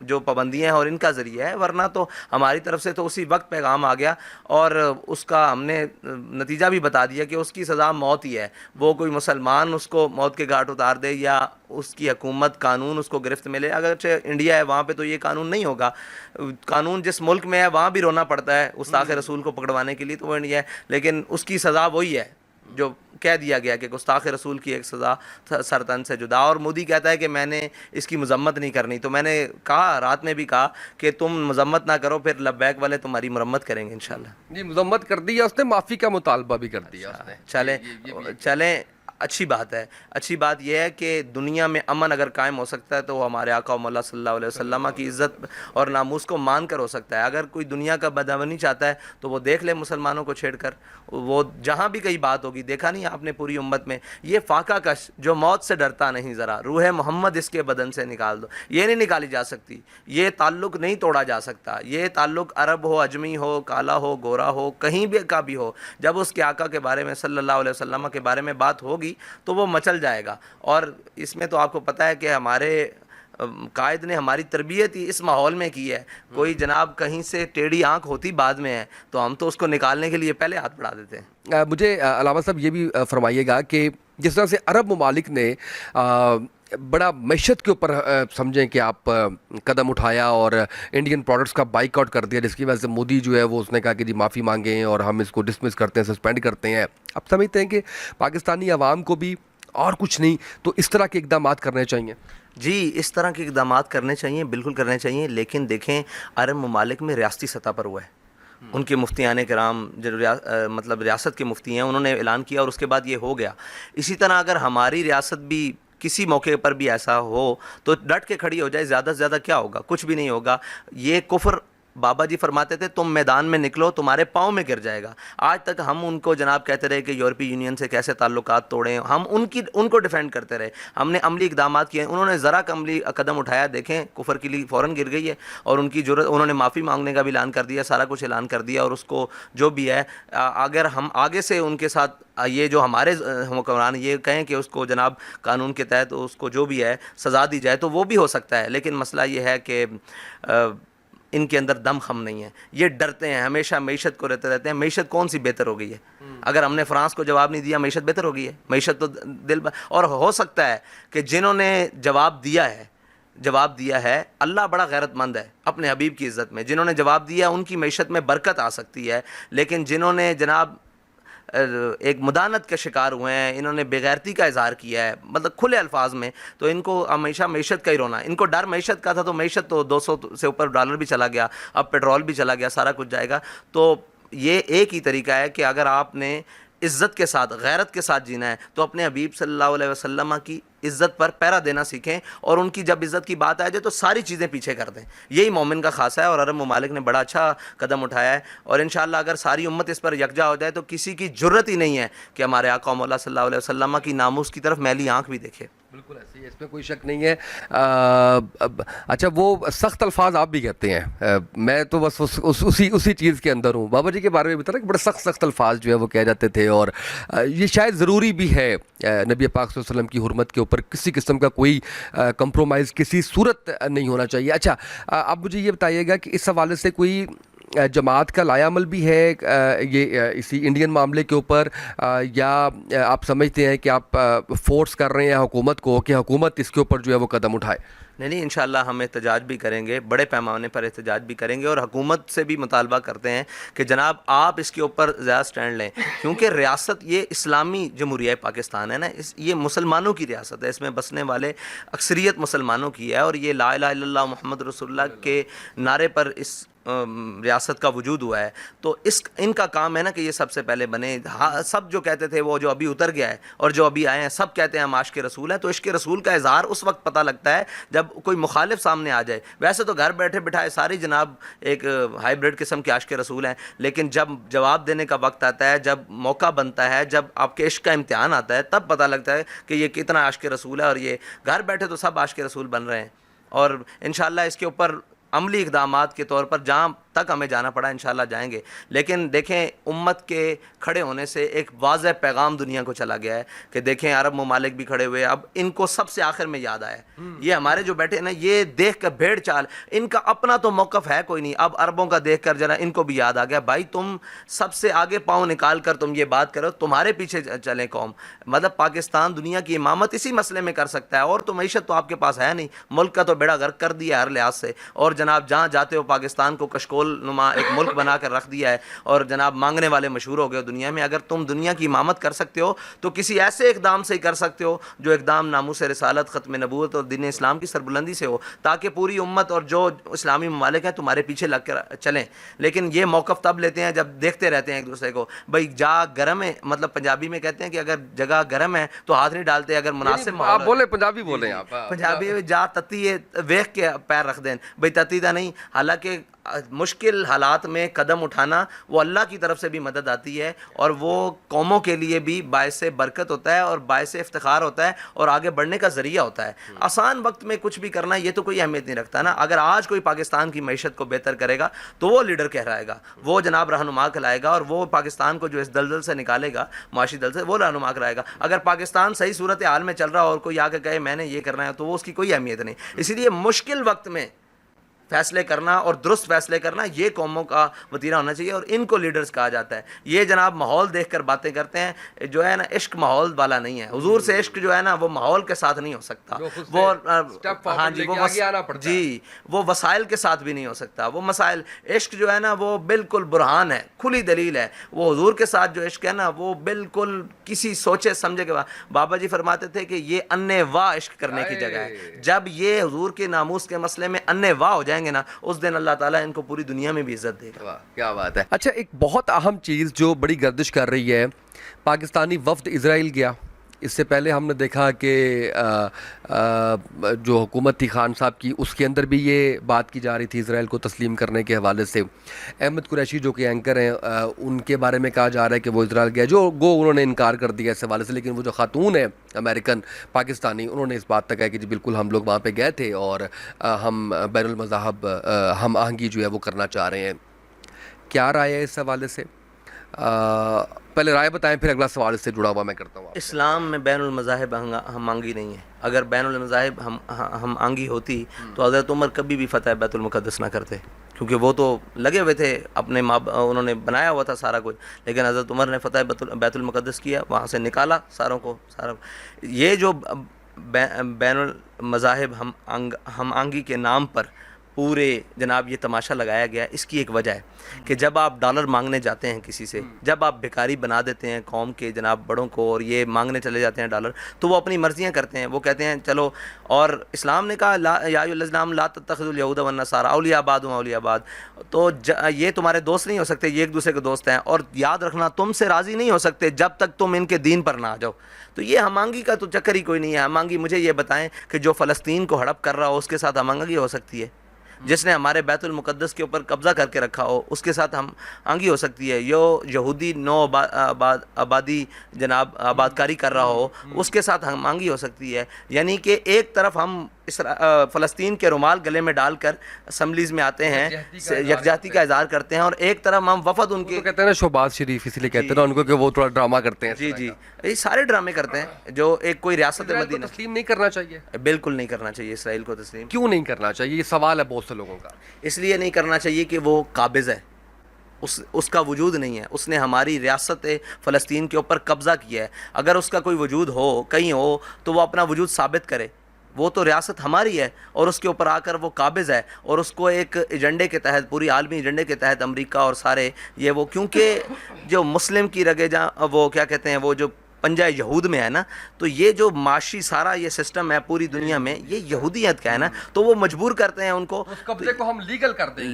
جو پابندیاں ہیں اور ان کا ذریعہ ہے، ورنہ تو ہماری طرف سے تو اسی وقت پیغام آ گیا اور اس کا ہم نے نتیجہ بھی بتا دیا کہ اس کی سزا موت ہی ہے. وہ کوئی مسلمان اس کو موت کے گھاٹ اتار دے یا اس کی حکومت قانون اس کو گرفت میں لے. اگرچہ انڈیا ہے وہاں پہ تو یہ قانون نہیں ہوگا. قانون جس ملک میں ہے وہاں بھی رونا پڑتا ہے گستاخ رسول کو پکڑوانے کے لیے، تو وہ انڈیا ہے، لیکن اس کی سزا وہی ہے جو کہہ دیا گیا کہ گستاخ رسول کی ایک سزا سرطن سے جدا. اور مودی کہتا ہے کہ میں نے اس کی مذمت نہیں کرنی. تو میں نے کہا، رات میں بھی کہا کہ تم مذمت نہ کرو، پھر لبیک والے تمہاری مرمت کریں گے انشاءاللہ. جی مذمت کر دی ہے اس نے، معافی کا مطالبہ بھی کر دیا اس نے. چلیں اچھی بات ہے. اچھی بات یہ ہے کہ دنیا میں امن اگر قائم ہو سکتا ہے تو وہ ہمارے آقا و مولا صلی اللہ علیہ وسلم کی عزت اور ناموس کو مان کر ہو سکتا ہے. اگر کوئی دنیا کا بدامنی چاہتا ہے تو وہ دیکھ لے مسلمانوں کو چھیڑ کر. وہ جہاں بھی کہیں بات ہوگی، دیکھا نہیں آپ نے پوری امت میں یہ فاقہ کش جو موت سے ڈرتا نہیں، ذرا روح محمد اس کے بدن سے نکال دو، یہ نہیں نکالی جا سکتی. یہ تعلق نہیں توڑا جا سکتا. یہ تعلق عرب ہو، اجمی ہو، کالا ہو، گورا ہو، کہیں بھی کا بھی ہو، جب اس کے آقا کے بارے میں صلی اللہ علیہ وسلم کے بارے میں بات ہوگی تو وہ مچل جائے گا. اور اس میں تو آپ کو پتہ ہے کہ ہمارے قائد نے ہماری تربیت ہی اس ماحول میں کی ہے. کوئی جناب کہیں سے ٹیڑھی آنکھ ہوتی بعد میں ہے تو ہم تو اس کو نکالنے کے لیے پہلے ہاتھ بڑھا دیتے ہیں. مجھے علامہ صاحب یہ بھی فرمائیے گا کہ جس طرح سے عرب ممالک نے بڑا معیشت کے اوپر سمجھیں کہ آپ قدم اٹھایا اور انڈین پروڈکٹس کا بائک آؤٹ کر دیا، جس کی وجہ سے مودی جو ہے وہ اس نے کہا کہ جی معافی مانگیں اور ہم اس کو ڈسمس کرتے ہیں، سسپینڈ کرتے ہیں. اب سمجھتے ہیں کہ پاکستانی عوام کو بھی اور کچھ نہیں تو اس طرح کے اقدامات کرنے چاہیے. جی اس طرح کے اقدامات کرنے چاہیے، بالکل کرنے چاہیے. لیکن دیکھیں عرب ممالک میں ریاستی سطح پر ہوا ہے. ان کے مفتیان کرام جو مطلب ریاست کے مفتی ہیں انہوں نے اعلان کیا اور اس کے بعد یہ ہو گیا. اسی طرح اگر ہماری ریاست بھی کسی موقع پر بھی ایسا ہو تو ڈٹ کے کھڑی ہو جائے. زیادہ سے زیادہ کیا ہوگا؟ کچھ بھی نہیں ہوگا. یہ کفر بابا جی فرماتے تھے تم میدان میں نکلو تمہارے پاؤں میں گر جائے گا. آج تک ہم ان کو جناب کہتے رہے کہ یورپی یونین سے کیسے تعلقات توڑیں، ہم ان کو ڈیفینڈ کرتے رہے. ہم نے عملی اقدامات کیے، انہوں نے ذرا عملی قدم اٹھایا، دیکھیں کفر کے لیے فوراً گر گئی ہے. اور ان کی ضرورت، انہوں نے معافی مانگنے کا بھی اعلان کر دیا، سارا کچھ اعلان کر دیا. اور اس کو جو بھی ہے اگر ہم آگے سے ان کے ساتھ یہ جو ہمارے حکمران یہ کہیں کہ اس کو جناب قانون کے تحت اس کو جو بھی ہے سزا دی جائے تو وہ بھی ہو سکتا ہے. لیکن مسئلہ یہ ہے کہ ان کے اندر دم خم نہیں ہے. یہ ڈرتے ہیں ہمیشہ، معیشت کو رہتے ہیں. معیشت کون سی بہتر ہو گئی ہے؟ اگر ہم نے فرانس کو جواب نہیں دیا معیشت بہتر ہو گئی ہے؟ معیشت تو اور ہو سکتا ہے کہ جنہوں نے جواب دیا ہے اللہ بڑا غیرت مند ہے اپنے حبیب کی عزت میں. جنہوں نے جواب دیا ان کی معیشت میں برکت آ سکتی ہے. لیکن جنہوں نے جناب ایک مدانت کے شکار ہوئے ہیں، انہوں نے بےغیرتی کا اظہار کیا ہے مطلب کھلے الفاظ میں، تو ان کو ہمیشہ معیشت کا ہی رونا. ان کو ڈر معیشت کا تھا تو معیشت تو 200 سے اوپر ڈالر بھی چلا گیا، اب پیٹرول بھی چلا گیا، سارا کچھ جائے گا. تو یہ ایک ہی طریقہ ہے کہ اگر آپ نے عزت کے ساتھ غیرت کے ساتھ جینا ہے تو اپنے حبیب صلی اللہ علیہ وسلم کی عزت پر پہرا دینا سیکھیں. اور ان کی جب عزت کی بات آ جائے تو ساری چیزیں پیچھے کر دیں. یہی مومن کا خاصہ ہے اور عرب ممالک نے بڑا اچھا قدم اٹھایا ہے. اور انشاءاللہ اگر ساری امت اس پر یکجا ہو جائے تو کسی کی جرت ہی نہیں ہے کہ ہمارے آقا مولا صلی اللہ علیہ وسلم کی ناموس کی طرف میلی آنکھ بھی دیکھے. بالکل ایسے ہی، اس میں کوئی شک نہیں ہے. اچھا وہ سخت الفاظ آپ بھی کہتے ہیں، میں تو بس اسی چیز کے اندر ہوں. بابا جی کے بارے میں بھی بتا کہ بڑے سخت الفاظ جو ہے وہ کہہ جاتے تھے اور یہ شاید ضروری بھی ہے. نبی پاک صلی اللہ علیہ وسلم کی حرمت کے اوپر کسی قسم کا کوئی کمپرومائز کسی صورت نہیں ہونا چاہیے. اچھا اب مجھے یہ بتائیے گا کہ اس حوالے سے کوئی جماعت کا لایا عمل بھی ہے یہ اسی انڈین معاملے کے اوپر، یا آپ سمجھتے ہیں کہ آپ فورس کر رہے ہیں حکومت کو کہ حکومت اس کے اوپر جو ہے وہ قدم اٹھائے؟ نہیں انشاءاللہ ہم احتجاج بھی کریں گے، بڑے پیمانے پر احتجاج بھی کریں گے. اور حکومت سے بھی مطالبہ کرتے ہیں کہ جناب آپ اس کے اوپر زیادہ سٹینڈ لیں. کیونکہ ریاست یہ اسلامی جمہوریہ پاکستان ہے نا، یہ مسلمانوں کی ریاست ہے، اس میں بسنے والے اکثریت مسلمانوں کی ہے. اور یہ لا الہ الا اللہ محمد رسول اللہ کے نعرے پر اس ریاست کا وجود ہوا ہے. تو ان کا کام ہے نا کہ یہ سب سے پہلے بنے. سب جو کہتے تھے وہ جو ابھی اتر گیا ہے اور جو ابھی آئے ہیں سب کہتے ہیں ہم عاشق رسول ہیں. تو عشق رسول کا اظہار اس وقت پتہ لگتا ہے جب کوئی مخالف سامنے آ جائے. ویسے تو گھر بیٹھے بٹھائے ساری جناب ایک ہائیبریڈ قسم کے عاشق رسول ہیں، لیکن جب جواب دینے کا وقت آتا ہے، جب موقع بنتا ہے، جب آپ کے عشق کا امتحان آتا ہے، تب پتہ لگتا ہے کہ یہ کتنا عاشق رسول ہے. اور یہ گھر بیٹھے تو سب عاشق رسول بن رہے ہیں. اور انشاءاللہ اس کے اوپر عملی اقدامات کے طور پر جہاں تک ہمیں جانا پڑا, انشاءاللہ جائیں گے. لیکن دیکھیں امت کے کھڑے ہونے سے ایک واضح پیغام دنیا کو چلا گیا ہے کہ دیکھیں عرب ممالک بھی کھڑے ہوئے, اب ان کو سب سے آخر میں یاد آیا. یہ ہمارے جو بیٹھے ہیں نا, یہ دیکھ کر بھیڑ چال, ان کا اپنا تو موقف ہے کوئی نہیں, اب عربوں کا دیکھ کر ذرا ان کو بھی یاد آ گیا, بھائی تم سب سے آگے پاؤں نکال کر تم یہ بات کرو, تمہارے پیچھے چلیں قوم. مطلب پاکستان دنیا کی امامت اسی مسئلے میں کر سکتا ہے, اور تو معیشت تو آپ کے پاس ہے نہیں, ملک کا تو بیڑا غرق کر دیا ہر لحاظ سے, اور جناب جہاں جاتے ہو پاکستان کو کشکول نما ایک ملک بنا کر رکھ دیا ہے, اور جناب مانگنے والے مشہور ہو گئے دنیا میں. اگر تم دنیا کی امامت کر سکتے ہو تو کسی ایسے اقدام سے ہی کر سکتے ہو جو اقدام ناموس رسالت, ختم نبوت اور دین اسلام کی سربلندی سے ہو, تاکہ پوری امت اور جو اسلامی ممالک ہیں تمہارے پیچھے لگ کر چلیں. لیکن یہ موقف تب لیتے ہیں جب دیکھتے رہتے ہیں ایک دوسرے کو, بھائی جا گرم ہے, مطلب پنجابی میں کہتے ہیں کہ اگر جگہ گرم ہے تو ہاتھ نہیں ڈالتے, اگر مناسب آپ ماحول بولیں پنجابی بولیں, آپ پنجابی میں جا تتی ہے ویکھ کے پیر رکھ دیں, بھائی تتی دا نہیں. حالانکہ مشکل حالات میں قدم اٹھانا وہ اللہ کی طرف سے بھی مدد آتی ہے, اور وہ قوموں کے لیے بھی باعث برکت ہوتا ہے اور باعث افتخار ہوتا ہے اور آگے بڑھنے کا ذریعہ ہوتا ہے. آسان وقت میں کچھ بھی کرنا یہ تو کوئی اہمیت نہیں رکھتا نا. اگر آج کوئی پاکستان کی معیشت کو بہتر کرے گا تو وہ لیڈر کہلائے گا, وہ جناب رہنما کہلائے گا, اور وہ پاکستان کو جو اس دلدل سے نکالے گا, معاشی دل سے, وہ رہنما کرائے گا. اگر پاکستان صحیح صورت حال میں چل رہا اور کوئی آ کے کہے میں نے یہ کرنا ہے, تو وہ اس کی کوئی اہمیت نہیں. اسی لیے مشکل وقت میں فیصلے کرنا اور درست فیصلے کرنا یہ قوموں کا وتیرہ ہونا چاہیے, اور ان کو لیڈرز کہا جاتا ہے. یہ جناب ماحول دیکھ کر باتیں کرتے ہیں, جو ہے نا عشق ماحول والا نہیں ہے. حضور سے عشق جو ہے نا وہ ماحول کے ساتھ نہیں ہو سکتا, وہ ہاں جی جی وہ وسائل کے ساتھ بھی نہیں ہو سکتا. وہ مسائل عشق جو ہے نا وہ بالکل برہان ہے, کھلی دلیل ہے. وہ حضور کے ساتھ جو عشق ہے نا وہ بالکل کسی سوچے سمجھے کے بعد. بابا جی فرماتے تھے کہ یہ انے واہ عشق کرنے کی جگہ ہے. جب یہ حضور کے ناموس کے مسئلے میں انے واہ ہو جائیں گے نا, اس دن اللہ تعالیٰ ان کو پوری دنیا میں بھی عزت دے گا. کیا بات ہے. اچھا, ایک بہت اہم چیز جو بڑی گردش کر رہی ہے, پاکستانی وفد اسرائیل گیا. اس سے پہلے ہم نے دیکھا کہ جو حکومت تھی خان صاحب کی, اس کے اندر بھی یہ بات کی جا رہی تھی اسرائیل کو تسلیم کرنے کے حوالے سے. احمد قریشی جو کہ اینکر ہیں, ان کے بارے میں کہا جا رہا ہے کہ وہ اسرائیل گیا, جو انہوں نے انکار کر دیا اس حوالے سے. لیکن وہ جو خاتون ہے امریکن پاکستانی, انہوں نے اس بات تک کہا کہ جی بالکل ہم لوگ وہاں پہ گئے تھے اور ہم بین المذاہب ہم آہنگی جو ہے وہ کرنا چاہ رہے ہیں. کیا رائے ہے اس حوالے سے؟ پہلے رائے بتائیں, پھر اگلا سوال اس سے جڑا ہوا میں کرتا ہوں. اسلام میں بین المذاہب ہم آنگی نہیں ہے. اگر بین المذاہب ہم آنگی ہوتی تو حضرت عمر کبھی بھی فتح بیت المقدس نہ کرتے, کیونکہ وہ تو لگے ہوئے تھے اپنے انہوں نے بنایا ہوا تھا سارا کچھ. لیکن حضرت عمر نے فتح بیت المقدس کیا, وہاں سے نکالا ساروں کو. یہ جو بین المذاہب ہم آنگی کے نام پر پورے جناب یہ تماشا لگایا گیا, اس کی ایک وجہ ہے کہ جب آپ ڈالر مانگنے جاتے ہیں کسی سے, جب آپ بھکاری بنا دیتے ہیں قوم کے جناب بڑوں کو, اور یہ مانگنے چلے جاتے ہیں ڈالر, تو وہ اپنی مرضیاں کرتے ہیں. وہ کہتے ہیں چلو, اور اسلام نے کہا یا ایھا الذین لا تتخذوا اليہود والنصارى اولیاء بعضهم اولیاء بعض, تو یہ تمہارے دوست نہیں ہو سکتے, یہ ایک دوسرے کے دوست ہیں, اور یاد رکھنا تم سے راضی نہیں ہو سکتے جب تک تم ان کے دین پر نہ آ جاؤ. تو یہ ہم آنگی کا تو چکر ہی کوئی نہیں ہے. ہم آنگی مجھے یہ بتائیں کہ جو فلسطین کو ہڑپ کر رہا ہو اس کے ساتھ ہم آنگی ہو سکتی ہے؟ جس نے ہمارے بیت المقدس کے اوپر قبضہ کر کے رکھا ہو اس کے ساتھ ہم آنگی ہو سکتی ہے؟ یہودی نو آبادی جناب آباد کاری کر رہا ہو اس کے ساتھ ہم آنگی ہو سکتی ہے؟ یعنی کہ ایک طرف ہم فلسطین کے رومال گلے میں ڈال کر اسمبلیز میں آتے ہیں, یکجہتی کا اظہار کرتے ہیں, اور ایک طرف ہم وفد ان کے کہتے ہیں نا شہباز شریف, اس لیے کہتے ہیں ان کو کہ وہ تھوڑا ڈرامہ کرتے ہیں. جی جی, یہ سارے ڈرامے کرتے ہیں. جو ایک کوئی ریاست مدینہ تسلیم نہیں کرنا چاہیے, بالکل نہیں کرنا چاہیے اسرائیل کو تسلیم. کیوں نہیں کرنا چاہیے, یہ سوال ہے بہت سے لوگوں کا. اس لیے نہیں کرنا چاہیے کہ وہ قابض ہے, اس کا وجود نہیں ہے. اس نے ہماری ریاست فلسطین کے اوپر قبضہ کیا ہے. اگر اس کا کوئی وجود ہو کہیں ہو تو وہ اپنا وجود ثابت کرے. وہ تو ریاست ہماری ہے اور اس کے اوپر آ کر وہ قابض ہے, اور اس کو ایک ایجنڈے کے تحت, پوری عالمی ایجنڈے کے تحت امریکہ اور سارے یہ وہ, کیونکہ جو مسلم کی رگے وہ کیا کہتے ہیں, وہ جو پنجہ یہود میں ہے نا, تو یہ جو معاشی سارا یہ سسٹم ہے پوری دنیا میں, یہ یہودیت کا ہے نا, تو وہ مجبور کرتے ہیں ان کو, اس قبضے کو ہم لیگل کر دیں گے,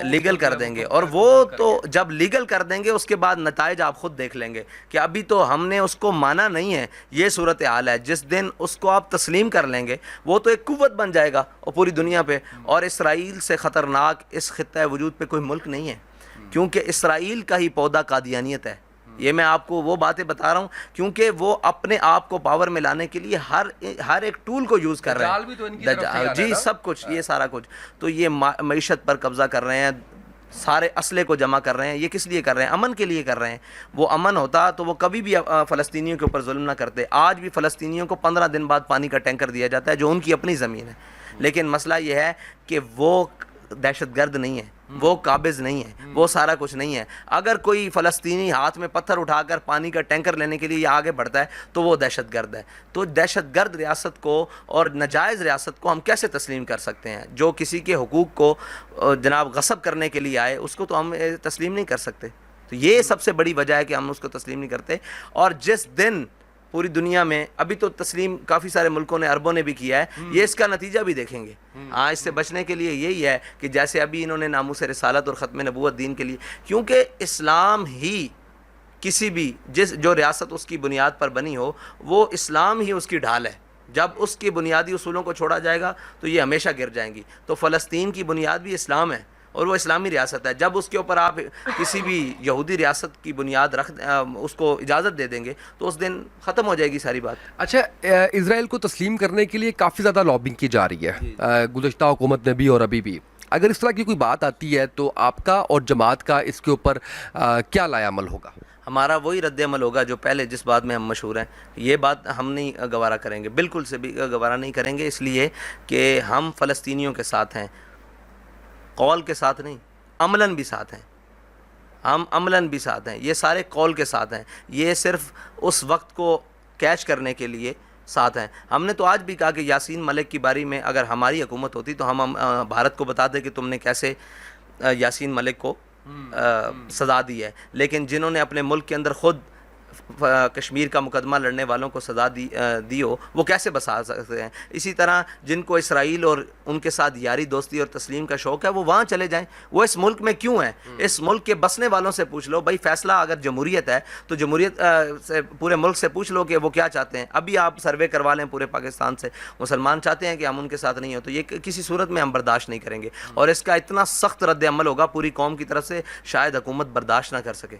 لیگل کر دیں گے. اور وہ تو جب لیگل کر دیں گے اس کے بعد نتائج آپ خود دیکھ لیں گے کہ ابھی تو ہم نے اس کو مانا نہیں ہے. یہ صورتحال ہے. جس دن اس کو آپ تسلیم کر لیں گے وہ تو ایک قوت بن جائے گا اور پوری دنیا پہ. اور اسرائیل سے خطرناک اس خطہ وجود پہ کوئی ملک نہیں ہے, کیونکہ اسرائیل کا ہی پودا قادیانیت ہے. یہ میں آپ کو وہ باتیں بتا رہا ہوں کیونکہ وہ اپنے آپ کو پاور میں لانے کے لیے ہر ایک ٹول کو یوز کر رہے ہیں. جی سب کچھ, یہ سارا کچھ. تو یہ معیشت پر قبضہ کر رہے ہیں, سارے اسلحے کو جمع کر رہے ہیں. یہ کس لیے کر رہے ہیں؟ امن کے لیے کر رہے ہیں. وہ امن ہوتا تو وہ کبھی بھی فلسطینیوں کے اوپر ظلم نہ کرتے. آج بھی فلسطینیوں کو 15 دن بعد پانی کا ٹینکر دیا جاتا ہے جو ان کی اپنی زمین ہے. لیکن مسئلہ یہ ہے کہ وہ دہشت گرد نہیں ہے, وہ قابض نہیں ہے, وہ سارا کچھ نہیں ہے. اگر کوئی فلسطینی ہاتھ میں پتھر اٹھا کر پانی کا ٹینکر لینے کے لیے یہ آگے بڑھتا ہے تو وہ دہشت گرد ہے. تو دہشت گرد ریاست کو اور ناجائز ریاست کو ہم کیسے تسلیم کر سکتے ہیں؟ جو کسی کے حقوق کو جناب غصب کرنے کے لیے آئے اس کو تو ہم تسلیم نہیں کر سکتے. تو یہ سب سے بڑی وجہ ہے کہ ہم اس کو تسلیم نہیں کرتے. اور جس دن پوری دنیا میں, ابھی تو تسلیم کافی سارے ملکوں نے, عربوں نے بھی کیا ہے, یہ اس کا نتیجہ بھی دیکھیں گے. ہاں, اس سے بچنے کے لیے یہی ہے کہ جیسے ابھی انہوں نے ناموس رسالت اور ختم نبوت دین کے لیے, کیونکہ اسلام ہی کسی بھی جو ریاست اس کی بنیاد پر بنی ہو, وہ اسلام ہی اس کی ڈھال ہے. جب اس کی بنیادی اصولوں کو چھوڑا جائے گا تو یہ ہمیشہ گر جائیں گی. تو فلسطین کی بنیاد بھی اسلام ہے اور وہ اسلامی ریاست ہے. جب اس کے اوپر آپ کسی بھی یہودی ریاست کی بنیاد اس کو اجازت دے دیں گے تو اس دن ختم ہو جائے گی ساری بات. اچھا, اسرائیل کو تسلیم کرنے کے لیے کافی زیادہ لابنگ کی جا رہی ہے گزشتہ حکومت میں بھی اور ابھی بھی. اگر اس طرح کی کوئی بات آتی ہے تو آپ کا اور جماعت کا اس کے اوپر کیا لائے عمل ہوگا؟ ہمارا وہی رد عمل ہوگا جو پہلے جس بات میں ہم مشہور ہیں. یہ بات ہم نہیں گوارا کریں گے, بالکل سے بھی گوارا نہیں کریں گے, اس لیے کہ ہم فلسطینیوں کے ساتھ ہیں, قول کے ساتھ نہیں, عملاً بھی ساتھ ہیں. ہم عملاً بھی ساتھ ہیں, یہ سارے قول کے ساتھ ہیں. یہ صرف اس وقت کو کیچ کرنے کے لیے ساتھ ہیں. ہم نے تو آج بھی کہا کہ یاسین ملک کی باری میں اگر ہماری حکومت ہوتی تو ہم بھارت کو بتاتے کہ تم نے کیسے یاسین ملک کو سزا دی ہے. لیکن جنہوں نے اپنے ملک کے اندر خود کشمیر کا مقدمہ لڑنے والوں کو سزا دی ہو, وہ کیسے بسا سکتے ہیں؟ اسی طرح جن کو اسرائیل اور ان کے ساتھ یاری دوستی اور تسلیم کا شوق ہے وہ وہاں چلے جائیں. وہ اس ملک میں کیوں ہیں؟ اس ملک کے بسنے والوں سے پوچھ لو بھائی. فیصلہ اگر جمہوریت ہے تو جمہوریت سے پورے ملک سے پوچھ لو کہ وہ کیا چاہتے ہیں. ابھی آپ سروے کروا لیں پورے پاکستان سے, مسلمان چاہتے ہیں کہ ہم ان کے ساتھ نہیں ہوں, تو یہ کسی صورت میں ہم برداشت نہیں کریں گے. اور اس کا اتنا سخت رد عمل ہوگا پوری قوم کی طرف سے, شاید حکومت برداشت نہ کر سکے.